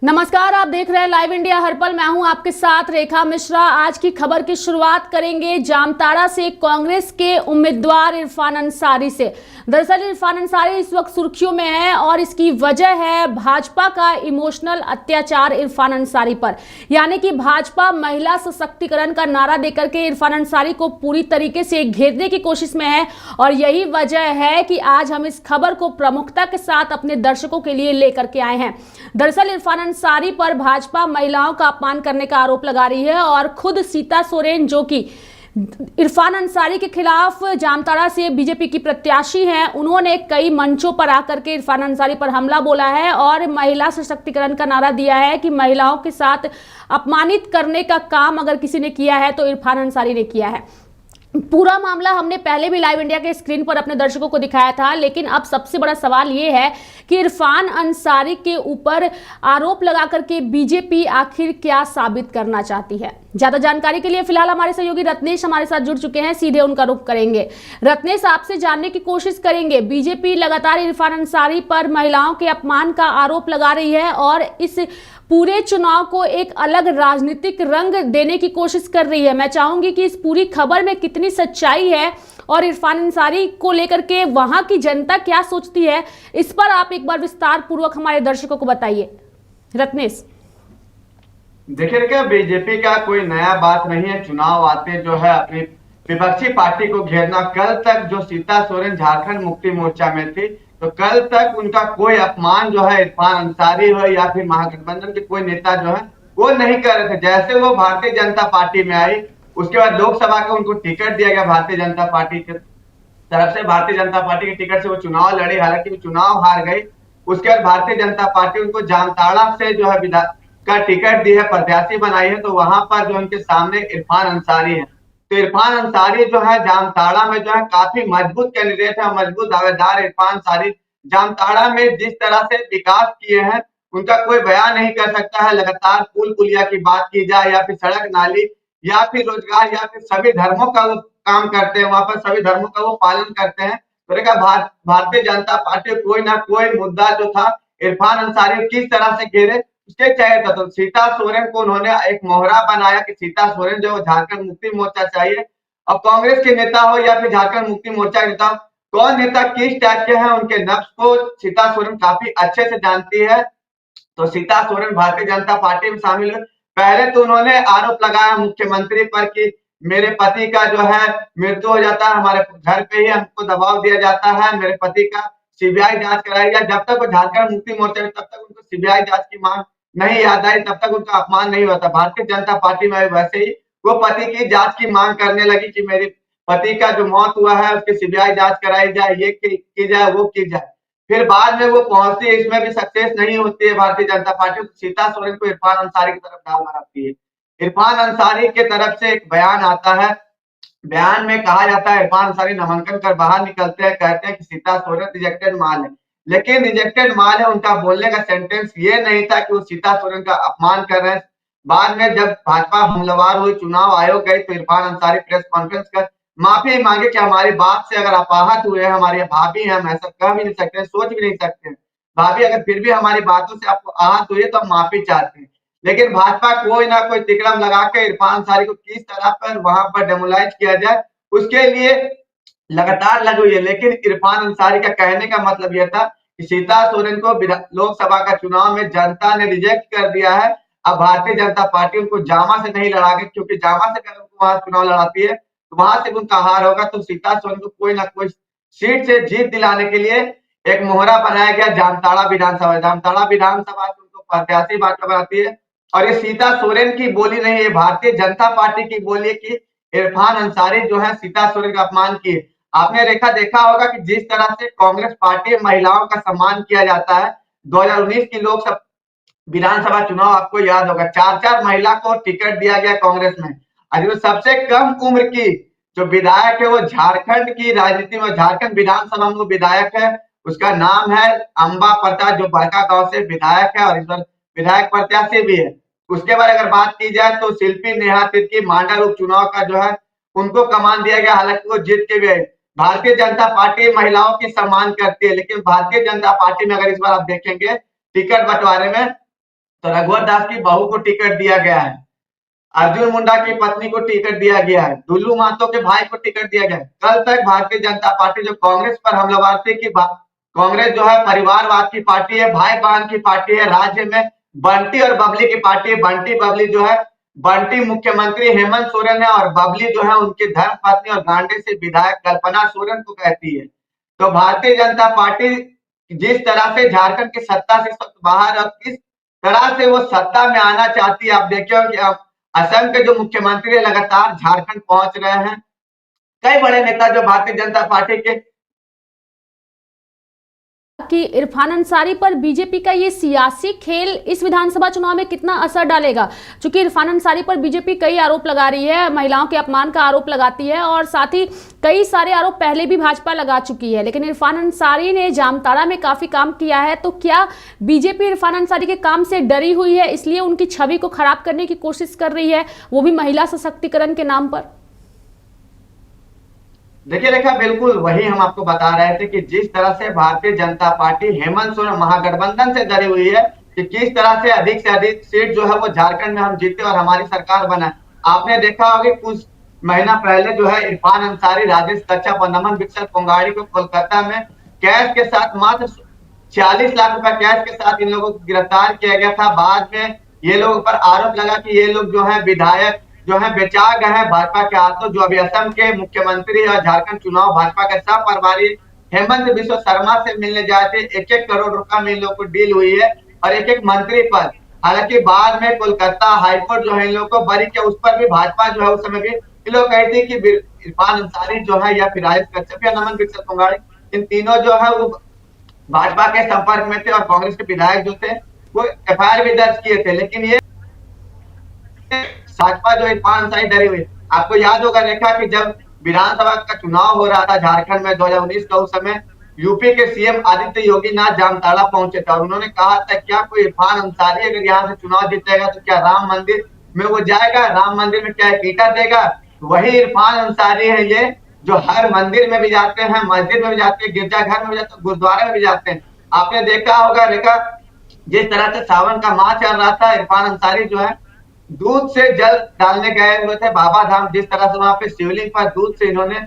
नमस्कार, आप देख रहे हैं लाइव इंडिया हर पल। मैं हूं आपके साथ रेखा मिश्रा। आज की खबर की शुरुआत करेंगे जामताड़ा से कांग्रेस के उम्मीदवार इरफान अंसारी से। दरअसल इरफान अंसारी इस वक्त सुर्खियों में है और इसकी वजह है भाजपा का इमोशनल अत्याचार इरफान अंसारी पर। यानी कि भाजपा महिला सशक्तिकरण का नारा देकर के इरफान अंसारी को पूरी तरीके से घेरने की कोशिश में है और यही वजह है कि आज हम इस खबर को प्रमुखता के साथ अपने दर्शकों के लिए लेकर के आए हैं। दरअसल इरफान अंसारी पर भाजपा महिलाओं का अपमान करने का आरोप लगा रही है और खुद सीता सोरेन, जो कि इरफान अंसारी के खिलाफ जामताड़ा से बीजेपी की प्रत्याशी हैं, उन्होंने कई मंचों पर आकर के इरफान अंसारी पर हमला बोला है और महिला सशक्तिकरण का नारा दिया है कि महिलाओं के साथ अपमानित करने का काम अगर किसी ने किया है तो इरफान अंसारी ने किया है। पूरा मामला हमने पहले भी लाइव इंडिया के स्क्रीन पर अपने दर्शकों को दिखाया था, लेकिन अब सबसे बड़ा सवाल यह है कि इरफान अंसारी के ऊपर आरोप लगाकर के बीजेपी आखिर क्या साबित करना चाहती है। ज्यादा जानकारी के लिए फिलहाल हमारे सहयोगी रत्नेश हमारे साथ जुड़ चुके हैं, सीधे उनका रुख करेंगे। रत्नेश, आपसे जानने की कोशिश करेंगे, बीजेपी लगातार इरफान अंसारी पर महिलाओं के अपमान का आरोप लगा रही है और इस पूरे चुनाव को एक अलग राजनीतिक रंग देने की कोशिश कर रही है। मैं चाहूंगी कि इस पूरी खबर में कितनी सच्चाई है और इरफान अंसारी को लेकर के वहां की जनता क्या सोचती है, इस पर आप एक बार विस्तार पूर्वक हमारे दर्शकों को बताइए। रत्नेश, देखिए क्या बीजेपी का कोई नया बात नहीं है। चुनाव आते जो है अपनी विपक्षी पार्टी को घेरना। कल तक जो सीता सोरेन झारखंड मुक्ति मोर्चा में थी, तो कल तक उनका कोई अपमान जो है इरफान अंसारी हो या फिर महागठबंधन के कोई नेता जो है वो नहीं कर रहे थे। जैसे वो भारतीय जनता पार्टी में आई, उसके बाद लोकसभा का उनको टिकट दिया गया भारतीय जनता पार्टी की तरफ से। भारतीय जनता पार्टी के टिकट से वो चुनाव लड़ी, हालांकि वो चुनाव हार गई। उसके बाद भारतीय जनता पार्टी उनको जामताड़ा से जो है का टिकट दी है, प्रत्याशी बनाई है, तो वहां पर जो उनके सामने इरफान अंसारी है। तो इरफान अंसारी जो है जामताड़ा में जो है काफी मजबूत कैंडिडेट है, मजबूत दावेदार इरफान अंसारी। जामताड़ा में जिस तरह से विकास किए हैं उनका कोई बयान नहीं कर सकता है। लगातार पुल पुलिया की बात की जाए या फिर सड़क नाली या फिर रोजगार या फिर सभी धर्मों का वो काम करते हैं, वहां पर सभी धर्मों का वो पालन करते हैं। तो देखा भारतीय जनता पार्टी कोई ना कोई मुद्दा जो था इरफान अंसारी किस तरह से घेरे उसके चाहिए था। तो सीता सोरेन को उन्होंने एक मोहरा बनाया कि सीता सोरेन जो झारखंड मुक्ति मोर्चा चाहिए। अब कांग्रेस के नेता हो या फिर झारखंड मुक्ति मोर्चा के नेता, कौन नेता किस टाइप के हैं उनके नफ्स को सीता सोरेन काफी अच्छे से जानती है। तो सीता सोरेन भारतीय जनता पार्टी में शामिल है। पहले तो उन्होंने आरोप लगाया मुख्यमंत्री पर कि मेरे पति का जो है मृत्यु हो जाता है, हमारे घर पे ही हमको दबाव दिया जाता है, मेरे पति का सीबीआई जांच कराई जाए। जब तक वो झारखंड मुक्ति मोर्चा में, तब तक उनको सीबीआई जांच की मांग नहीं याद आई, तब तक उनका अपमान नहीं हुआ था। भारतीय जनता पार्टी में वैसे ही वो पति की जांच की मांग करने लगी कि मेरे पति का जो मौत हुआ है उसकी सीबीआई जांच कराई जाए, ये की जाए, वो की जाए। फिर बाद में वो पहुंचती है, इसमें भी सक्सेस नहीं होती है भारतीय जनता पार्टी। सीता सोरेन को इरफान अंसारी की तरफ डाल मारती है। इरफान अंसारी के तरफ से एक बयान आता है, बयान में कहा जाता है इरफान अंसारी नामांकन कर बाहर निकलते हैं, कहते हैं कि सीता सोरेन रिजेक्टेड माल है। लेकिन रिजेक्टेड माल है, उनका बोलने का सेंटेंस ये नहीं था कि वो सीता सोरेन का अपमान कर रहे हैं। बाद में जब भाजपा हमलावर हुई, चुनाव आयोग गई, तो इरफान अंसारी प्रेस कॉन्फ्रेंस कर माफी मांगे कि हमारी बात से अगर आप आहत हुए हैं, हमारी भाभी हैं, हम ऐसा कह भी नहीं सकते, सोच भी नहीं सकते। भाभी अगर फिर भी हमारी बातों से आपको आहत हुई है तो हम माफी चाहते हैं। लेकिन भाजपा कोई ना कोई तिकड़म लगा के इरफान अंसारी को किस तरह पर वहां पर डेमोलाइज किया जाए उसके लिए लगातार लगी हुई है। लेकिन इरफान अंसारी का कहने का मतलब यह था कि सीता सोरेन को लोकसभा का चुनाव में जनता ने रिजेक्ट कर दिया है। अब भारतीय जनता पार्टी उनको जामा से नहीं लड़ा गई, क्योंकि जामा से अगर उनको वहां चुनाव लड़ाती है तो वहां से उनका हार होगा। तो सीता सोरेन को कोई ना कोई सीट से जीत दिलाने के लिए एक मोहरा बनाया गया जामताड़ा विधानसभा। जामताड़ा विधानसभा उनको प्रत्याशी बनाती है और ये सीता सोरेन की बोली नहीं है, भारतीय जनता पार्टी की बोली है कि इरफान अंसारी जो है सीता सोरेन का अपमान किए। आपने देखा होगा कि जिस तरह से कांग्रेस पार्टी में महिलाओं का सम्मान किया जाता है, 2019 की लोकसभा विधानसभा चुनाव आपको याद होगा, 4-4 महिला को टिकट दिया गया कांग्रेस में। जो सबसे कम उम्र की जो विधायक है वो झारखंड की राजनीति में, झारखंड विधानसभा में विधायक है, उसका नाम है अंबा प्रसाद, जो बड़का गांव से विधायक है और इस बार विधायक प्रत्याशी भी है। उसके बाद अगर बात की जाए तो शिल्पी नेहा तिर्की मांडा उपचुनाव का जो है उनको कमान दिया गया, हालांकि वो जीत के गए। भारतीय जनता पार्टी महिलाओं की सम्मान करती है, लेकिन भारतीय जनता पार्टी में अगर इस बार आप देखेंगे टिकट बंटवारे में, तो रघुवर दास की बहू को टिकट दिया गया है, अर्जुन मुंडा की पत्नी को टिकट दिया गया है, दुल्लू महतो के भाई को टिकट दिया गया है। कल तक भारतीय जनता पार्टी जो कांग्रेस पर हमलावर थी कि कांग्रेस जो है परिवारवाद की पार्टी है, भाई बहन की पार्टी है, राज्य में बंटी और बबली की पार्टी है। बंटी बबली जो है, बंटी मुख्यमंत्री हेमंत सोरेन है और बबली जो है उनकी धर्म पत्नी और गांडे से विधायक कल्पना सोरेन को कहती है। तो भारतीय जनता पार्टी जिस तरह से झारखंड की सत्ता से बाहर और किस तरह से वो सत्ता में आना चाहती है, आप देखिए कि अब असम के जो मुख्यमंत्री लगातार झारखंड पहुंच रहे हैं। कई बड़े नेता जो भारतीय जनता पार्टी के कि इरफान अंसारी पर बीजेपी का ये सियासी खेल इस विधानसभा चुनाव में कितना असर डालेगा, क्योंकि इरफान अंसारी पर बीजेपी कई आरोप लगा रही है, महिलाओं के अपमान का आरोप लगाती है और साथ ही कई सारे आरोप पहले भी भाजपा लगा चुकी है। लेकिन इरफान अंसारी ने जामताड़ा में काफी काम किया है, तो क्या बीजेपी इरफान अंसारी के काम से डरी हुई है, इसलिए उनकी छवि को खराब करने की कोशिश कर रही है, वो भी महिला सशक्तिकरण के नाम पर? देखिए रेखा, बिल्कुल वही हम आपको बता रहे थे कि जिस तरह से भारतीय जनता पार्टी हेमंत सोरेन महागठबंधन से डरी हुई है कि किस तरह से अधिक सीट जो है वो झारखंड में हम जीते और हमारी सरकार बना। आपने देखा होगा कुछ महीना पहले जो है इरफान अंसारी, राजेश कच्छप और नमन विकसल कोंगाड़ी को कोलकाता में कैश के साथ मात्र 46 लाख रुपए कैश के साथ इन लोगों को गिरफ्तार किया गया था। बाद में ये लोगों पर आरोप लगा कि ये लोग जो है विधायक जो है बेचा गए हैं भाजपा के हाथों। जो अभी असम के मुख्यमंत्री और झारखंड चुनाव भाजपा के सब प्रभारी हेमंत बिश्व शर्मा से मिलने जाए थे। 1-1 करोड़ रुपया में इन लोगों को डील हुई है और एक मंत्री पद। हालांकि बाद में कोलकाता हाईकोर्ट जो है इन लोगों को बरी किया, उस पर भी भाजपा जो है उस समय भी ये लोग कही थी कि इरफान अंसारी जो है या फिर राजेश कच्छप या नमन विकसल कोंगाड़ी, इन तीनों जो है वो भाजपा के संपर्क में थे और कांग्रेस के विधायक जो थे वो एफआईआर भी दर्ज किए थे। लेकिन ये भाजपा जो इरफान अंसारी डरी हुई। आपको याद होगा रेखा कि जब विधानसभा का चुनाव हो रहा था झारखंड में 2019 का, उस समय यूपी के सीएम आदित्य योगी नाथ जामताड़ा पहुंचे थे और उन्होंने कहा था क्या कोई इरफान अंसारी अगर यहाँ से चुनाव जीतेगा तो क्या राम मंदिर में वो जाएगा, राम मंदिर में क्या ईंटा देगा? वही इरफान अंसारी है ये जो हर मंदिर में भी जाते हैं, मस्जिद में भी जाते हैं, गिरजाघर में भी जाते हैं, गुरुद्वारे में भी जाते हैं। आपने देखा होगा रेखा, जिस तरह से सावन का माह चल रहा था, इरफान अंसारी जो है दूध से जल डालने गए हुए थे बाबा धाम। जिस तरह से वहां पे शिवलिंग पर दूध से इन्होंने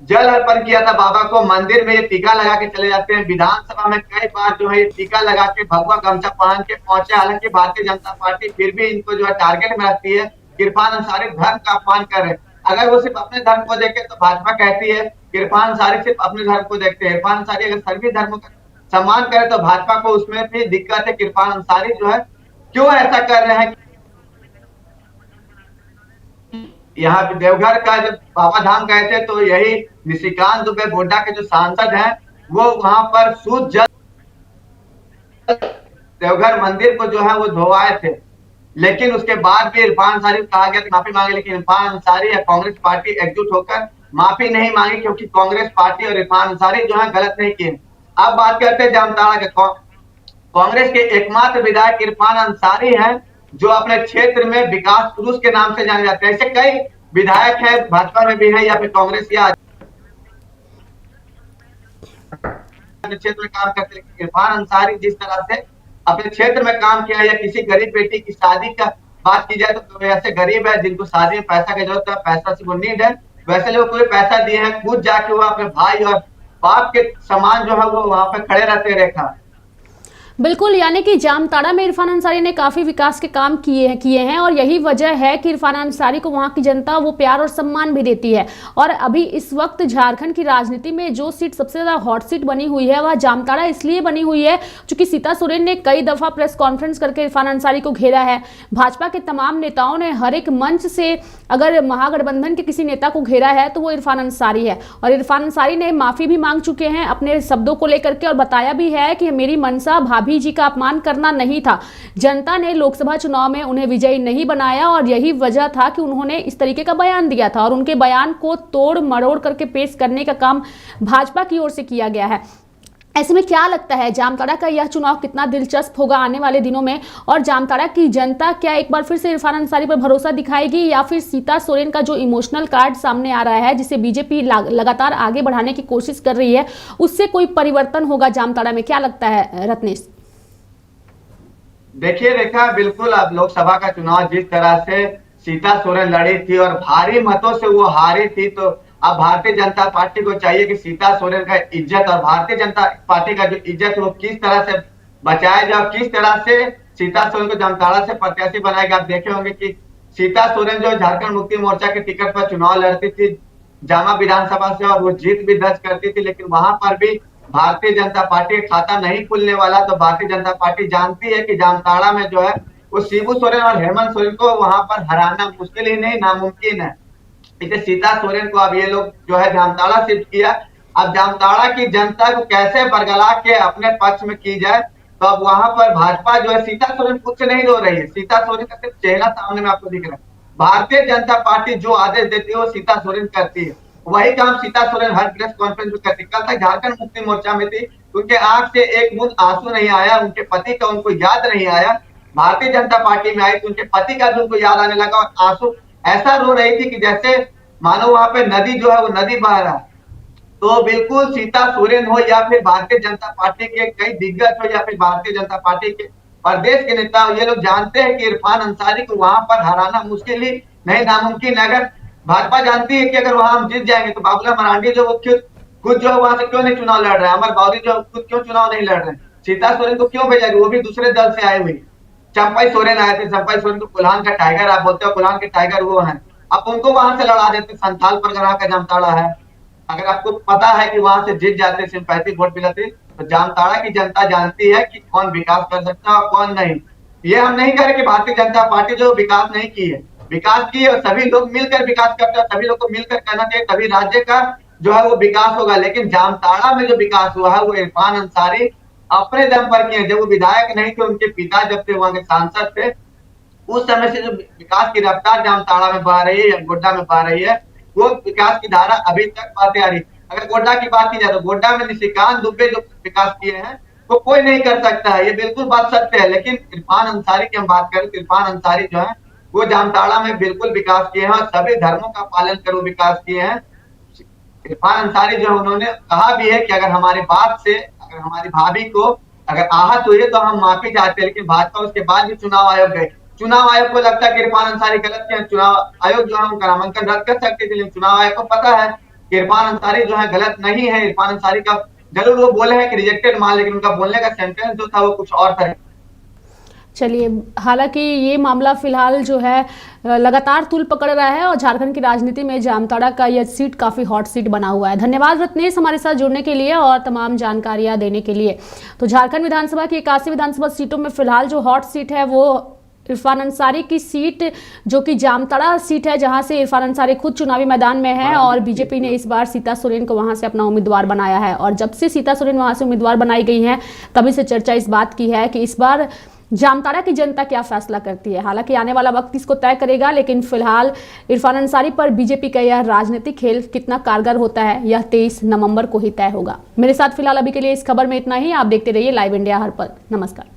जल अर्पण किया था बाबा को। मंदिर में ये टीका लगा के चले जाते हैं। विधानसभा में कई बार जो है ये टीका लगा के भगवा गमछा पहन के पहुंचे। हालांकि भारतीय जनता पार्टी फिर भी इनको जो है टारगेट में रखती है। इरफान अंसारी धर्म का अपमान कर रहे हैं। अगर वो सिर्फ अपने धर्म को देखे तो भाजपा कहती है इरफान अंसारी सिर्फ अपने धर्म को देखते हैं। इरफान अंसारी अगर सभी धर्मों का सम्मान करे तो भाजपा को उसमें भी दिक्कत है कि इरफान अंसारी जो है क्यों ऐसा कर रहे हैं। यहाँ पे देवघर का जब बाबा धाम गए थे तो यही निशिकांत दुबे गोड्डा के जो सांसद हैं वो वहां पर शुद्ध जल देवघर मंदिर को जो है वो धोवाए थे। लेकिन उसके बाद भी इरफान अंसारी को कहा गया कि माफी मांगे, लेकिन इरफान अंसारी या कांग्रेस पार्टी एकजुट होकर माफी नहीं मांगी क्योंकि कांग्रेस पार्टी और इरफान अंसारी जो है गलत नहीं किए। अब बात करते हैं जामताड़ा के। कांग्रेस के एकमात्र विधायक इरफान अंसारी हैं जो अपने क्षेत्र में विकास पुरुष के नाम से जाने जाते हैं। ऐसे कई विधायक हैं, भाजपा में भी है या फिर कांग्रेस या क्षेत्र में काम करते हैं। इरफान अंसारी जिस तरह से अपने क्षेत्र में काम किया या किसी गरीब बेटी की शादी का बात की जाए तो ऐसे गरीब है जिनको शादी में पैसा की जरूरत है, पैसा से वो नीड है, वैसे लोग कोई पैसा दिए हैं, खुद जाके वो अपने भाई और बाप के समान जो है वो वहां पे खड़े रहते रेखा। बिल्कुल, यानी कि जामताड़ा में इरफान अंसारी ने काफ़ी विकास के काम किए हैं और यही वजह है कि इरफान अंसारी को वहाँ की जनता वो प्यार और सम्मान भी देती है। और अभी इस वक्त झारखंड की राजनीति में जो सीट सबसे ज़्यादा हॉट सीट बनी हुई है वह जामताड़ा इसलिए बनी हुई है क्योंकि सीता सोरेन ने कई दफ़ा प्रेस कॉन्फ्रेंस करके इरफान अंसारी को घेरा है। भाजपा के तमाम नेताओं ने हर एक मंच से अगर महागठबंधन के किसी नेता को घेरा है तो वो इरफान अंसारी है। और इरफान अंसारी ने माफ़ी भी मांग चुके हैं अपने शब्दों को लेकर के और बताया भी है कि मेरी मंशा भाभी जी का अपमान करना नहीं था, जनता ने लोकसभा चुनाव में उन्हें विजयी नहीं बनाया और यही वजह था कि उन्होंने इस तरीके का बयान दिया था और उनके बयान को तोड़ मरोड़ करके पेश करने का काम भाजपा की ओर से किया गया है। ऐसे में क्या लगता है जामताड़ा का यह चुनाव कितना दिलचस्प होगा आने वाले दिनों में और जामताड़ा की जनता क्या एक बार फिर से इरफान अंसारी पर भरोसा दिखाएगी या फिर सीता सोरेन का जो इमोशनल कार्ड सामने आ रहा है जिसे बीजेपी लगातार आगे बढ़ाने की कोशिश कर रही है उससे कोई परिवर्तन होगा जामताड़ा में? क्या लगता है रत्नेश? देखिए रेखा, बिल्कुल अब लोकसभा का चुनाव जिस तरह से सीता सोरेन लड़ी थी और भारी मतों से वो हारी थी, तो अब भारतीय जनता पार्टी को चाहिए कि सीता सोरेन का इज्जत और भारतीय जनता पार्टी का जो इज्जत है वो किस तरह से बचाया जाए, किस तरह से सीता सोरेन को जामताड़ा से प्रत्याशी बनाएगा। आप देखे होंगे कि सीता सोरेन जो झारखंड मुक्ति मोर्चा के टिकट पर चुनाव लड़ती थी जामा विधानसभा से, और वो जीत भी दर्ज करती थी, लेकिन वहां पर भी भारतीय जनता पार्टी का खाता नहीं खुलने वाला। तो भारतीय जनता पार्टी जानती है कि जामताड़ा में जो है वो शिबू सोरेन और हेमंत सोरेन को वहां पर हराना मुश्किल ही नहीं, नामुमकिन है। इसे सीता सोरेन को अब ये लोग जो है जामताड़ा शिफ्ट किया। अब जामताड़ा की जनता को कैसे बरगला के अपने पक्ष में की जाए, तो अब वहां पर भाजपा जो है, सीता सोरेन खुद से नहीं रो रही है, सीता सोरेन का सिर्फ चेहरा सामने में आपको दिख रहा है। भारतीय जनता पार्टी जो आदेश देती है वो सीता सोरेन करती है, वही काम सीता सोरेन हर प्रेस कॉन्फ्रेंस में करती। कल तक झारखंड मुक्ति मोर्चा में थी, उनके आंख से एक बूंद आंसू नहीं आया, उनके पति का उनको याद नहीं आया। भारतीय जनता पार्टी में आई तो उनके पति का भी उनको याद आने लगा, और आंसू ऐसा रो रही थी कि जैसे मानो वहां पे नदी जो है वो नदी बह रहा है। तो बिल्कुल सीता सोरेन हो या फिर भारतीय जनता पार्टी के कई दिग्गज हो या फिर भारतीय जनता पार्टी के प्रदेश के नेता हो, ये लोग जानते हैं कि इरफान अंसारी को वहां पर हराना मुश्किल ही नहीं, नामुमकिन। अगर भाजपा जानती है कि अगर वहां हम जीत जाएंगे तो बाबूलाल मरांडी जो वो खुद जो है वहां से क्यों नहीं चुनाव लड़ रहे हैं, अमर बावरी जो खुद क्यों चुनाव नहीं लड़ रहे हैं, सीता सोरेन को क्यों भेजा, वो भी दूसरे दल से आए हुए। चंपाई सोरेन आए थे, चंपाई सोरेन को कुल्हान का टाइगर आप बोलते हो, कुल्हान के टाइगर वो हैं, आप उनको वहां से लड़ा देते। संथाल परगना का जामताड़ा है, अगर आपको पता है कि वहां से जीत जाते, सिंपैथी वोट मिलते, तो जामताड़ा की जनता जानती है कि कौन विकास कर सकता है और कौन नहीं। ये हम नहीं कह रहे कि भारतीय जनता पार्टी जो विकास नहीं की है, विकास की है, और सभी लोग मिलकर विकास करते हैं, सभी लोग को मिलकर करना चाहिए, तभी राज्य का जो है वो विकास होगा। लेकिन जामताड़ा में जो विकास हुआ है वो इरफान अंसारी अपने दम पर किए। जब वो विधायक नहीं थे, उनके पिता जब थे वहां के सांसद थे, उस समय से जो विकास की रफ्तार जामताड़ा में बह रही है या गोड्डा में बह रही है, वो विकास की धारा अभी तक बहती आ रही। अगर गोड्डा की बात की जाए तो गोड्डा में निशिकांत दुबे जो विकास किए हैं वो कोई नहीं कर सकता है, ये बिल्कुल बात सत्य है। लेकिन इरफान अंसारी की हम बात करें तो इरफान अंसारी जो है वो जामताड़ा में बिल्कुल विकास किए हैं और सभी धर्मों का पालन कर वो विकास किए हैं। इरफान अंसारी जो है उन्होंने कहा भी है कि अगर हमारी बात से अगर हमारी भाभी को अगर आहत हुई है तो हम माफी चाहते हैं। लेकिन भाजपा उसके बाद भी चुनाव आयोग गए, चुनाव आयोग को लगता है कि इरफान अंसारी गलत किया, चुनाव आयोग जो है उनका नामांकन रद्द कर सकते थे, लेकिन चुनाव आयोग को पता है कि इरफान अंसारी जो है गलत नहीं है। इरफान अंसारी का जरूर वो बोले हैं कि रिजेक्टेड माल, लेकिन उनका बोलने का सेंटेंस जो था वो कुछ और था। चलिए, हालांकि ये मामला फिलहाल जो है लगातार तूल पकड़ रहा है और झारखंड की राजनीति में जामताड़ा का यह सीट काफ़ी हॉट सीट बना हुआ है। धन्यवाद रत्नेश हमारे साथ जुड़ने के लिए और तमाम जानकारियां देने के लिए। तो झारखंड विधानसभा की 81 विधानसभा सीटों में फिलहाल जो हॉट सीट है वो इरफान अंसारी की सीट, जो कि जामताड़ा सीट है, जहां से इरफान अंसारी खुद चुनावी मैदान में है और बीजेपी ने इस बार सीता सोरेन को वहां से अपना उम्मीदवार बनाया है। और जब से सीता सोरेन वहां से उम्मीदवार बनाई गई हैं तभी से चर्चा इस बात की है कि इस बार जामताड़ा की जनता क्या फैसला करती है। हालांकि आने वाला वक्त इसको तय करेगा, लेकिन फिलहाल इरफान अंसारी पर बीजेपी का यह राजनीतिक खेल कितना कारगर होता है यह 23 नवंबर को ही तय होगा। मेरे साथ फिलहाल अभी के लिए इस खबर में इतना ही। आप देखते रहिए लाइव इंडिया हर पल। नमस्कार।